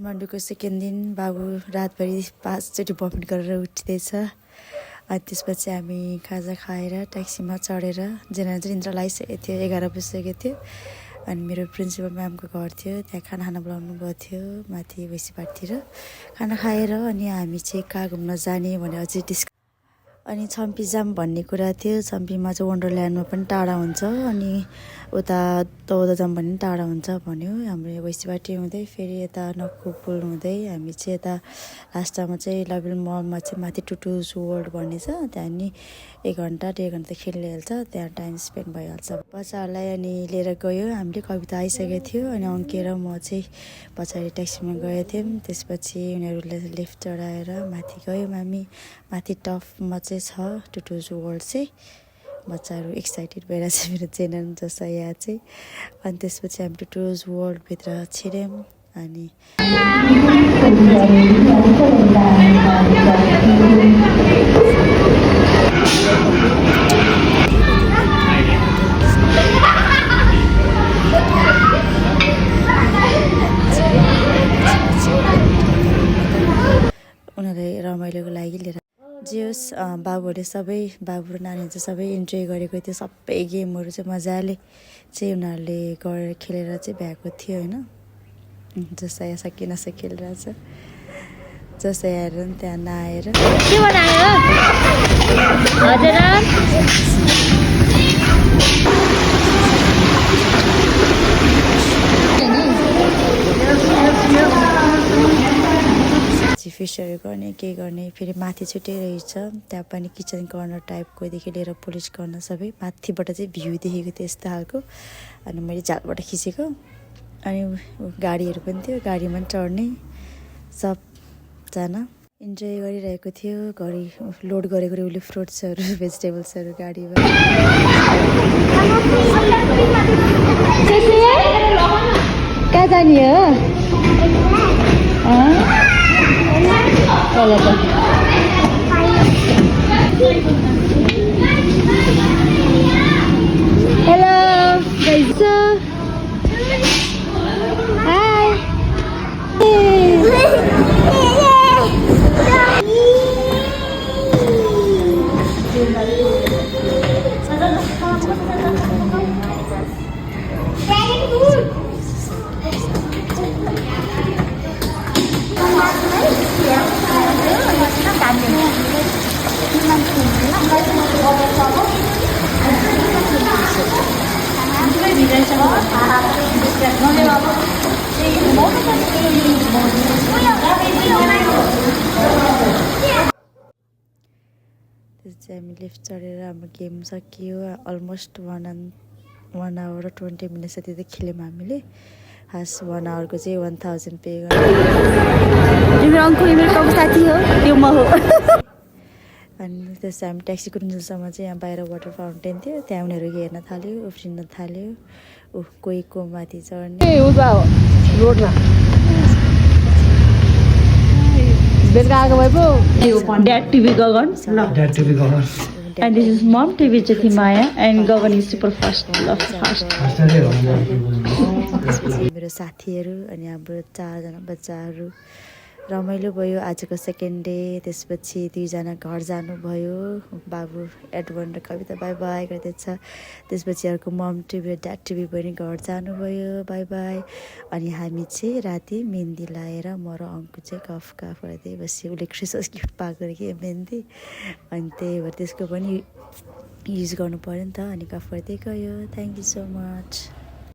काठमाडौँको सेकेन्ड दिन बाबु रातभरि 5 चोटि भमिट गरेर उठ्दैछ। अनि त्यसपछि हामी खाजा खाएर ट्याक्सीमा चढेर जेनरल चाहिँ निन्द्रा लागिसकेको थियो, 11 बजिसकेको थियो। अनि मेरो प्रिन्सिपल म्यामको घर थियो, त्यहाँ खाना बोलाउनु भएको थियो माथि वैसीपाटतिर। खाना खाएर अनि हामी चाहिँ कहाँ घुम्न जाने भनेर अझै अनि छम्पी जाम भन्ने कुरा थियो। छम्पीमा चाहिँ वन्डरल्यान्डमा पनि टाढा हुन्छ, अनि उता तौदा जाम भन्ने टाढा हुन्छ भन्यो। हाम्रो वैसीपाटी हुँदै फेरि यता नक्कु पुल हुँदै हामी चाहिँ यता लास्टमा चाहिँ लभिल मलमा चाहिँ माथि टुटुस वर्ल्ड भन्ने छ, त्यहाँ नि 1 घन्टा 1.5 घन्टा खेलिहाल्छ, त्यहाँ टाइम स्पेन्ड भइहाल्छ। बच्चाहरूलाई अनि लिएर गयो हामीले। कविता आइसकेको थियो अनि अङ्के र म चाहिँ पछाडि ट्याक्सीमा गएको थियौँ। त्यसपछि उनीहरूले लिफ्ट चढाएर माथि गयौँ हामी। माथि टपमा चाहिँ छ टुटुस वर्ल्ड चाहिँ। बच्चाहरू एक्साइटेड भइरहेको छ मेरो चेनल जस्तो यहाँ चाहिँ। अनि त्यसपछि हामी टुटुस वर्ल्डभित्र छिर्यौँ अनि उनीहरूलाई रमाइलोको लागि लिएर जे होस् बाबुहरूले बाबु र नानीहरू चाहिँ सबै इन्जोय गरेको थियो। सबै गेमहरू चाहिँ मजाले चाहिँ उनीहरूले गरेर खेलेर चाहिँ भ्याएको थियो होइन। जस्तो यहाँ सकि नसकि खेलिरहेछ, जस्तो हेरेर पनि त्यहाँ नआएर के बनायो हजुर फिसहरू गर्ने के गर्ने। फेरि माथि छुट्टै रहेछ, त्यहाँ पनि किचन कर्नर टाइपकोदेखि लिएर पुलिस कर्नर सबै माथिबाट चाहिँ भ्यू देखेको थियो यस्तो खालको। अनि मैले झालबाट खिचेको। अनि गाडीहरू पनि थियो, गाडीमा पनि चढ्ने सबजना इन्जोय गरिरहेको थियो। घरि लोड गरेको रे उसले फ्रुट्सहरू भेजिटेबल्सहरू गाडीमा। कहाँ जाने हो हेलो गाइस हाय त्यसपछि हामी लिफ्ट चढेर हाम्रो गेम सकियो। अलमोस्ट 1 आवर 20 मिनट्स जति चाहिँ खेल्यौँ हामीले। खास 1 आवरको चाहिँ 1000 पे मेरो अङ्कल मेरो साथी हो, त्यो म हो। अनि त्यसपछि हामी ट्याक्सी कुद्नुसम्म चाहिँ यहाँ बाहिर वाटर फाउन्टेन थियो, त्यहाँ उनीहरू हेर्न थाल्यो, उफ्रिन थाल्यो। कोही को माथि चढ्ने रोडमा बेलुका आएको भए पो dad TV Gagan and this is mom TV Jati Maya and Gagan is super fast love fast मेरो साथीहरू अनि हाम्रो 4 जना बच्चाहरू रमाइलो भयो आजको सेकेन्ड डे। त्यसपछि 2 जना घर जानुभयो, बाबु एडवन र कविता बाई बाई गर्दैछ। त्यसपछि अर्को मम टिभी र ड्याड टिभी पनि घर जानुभयो, बाई बाई। अनि हामी चाहिँ राति मेहन्दी लाएर म र अङ्कु चाहिँ गफ गर्दै बस्यो। उसले क्रिसमस गिफ्ट पाएको कि मेहन्दी, अनि त्यही भएर त्यसको पनि युज गर्नु पऱ्यो नि त, अनि गफ गर्दै गयो। Thank you so much.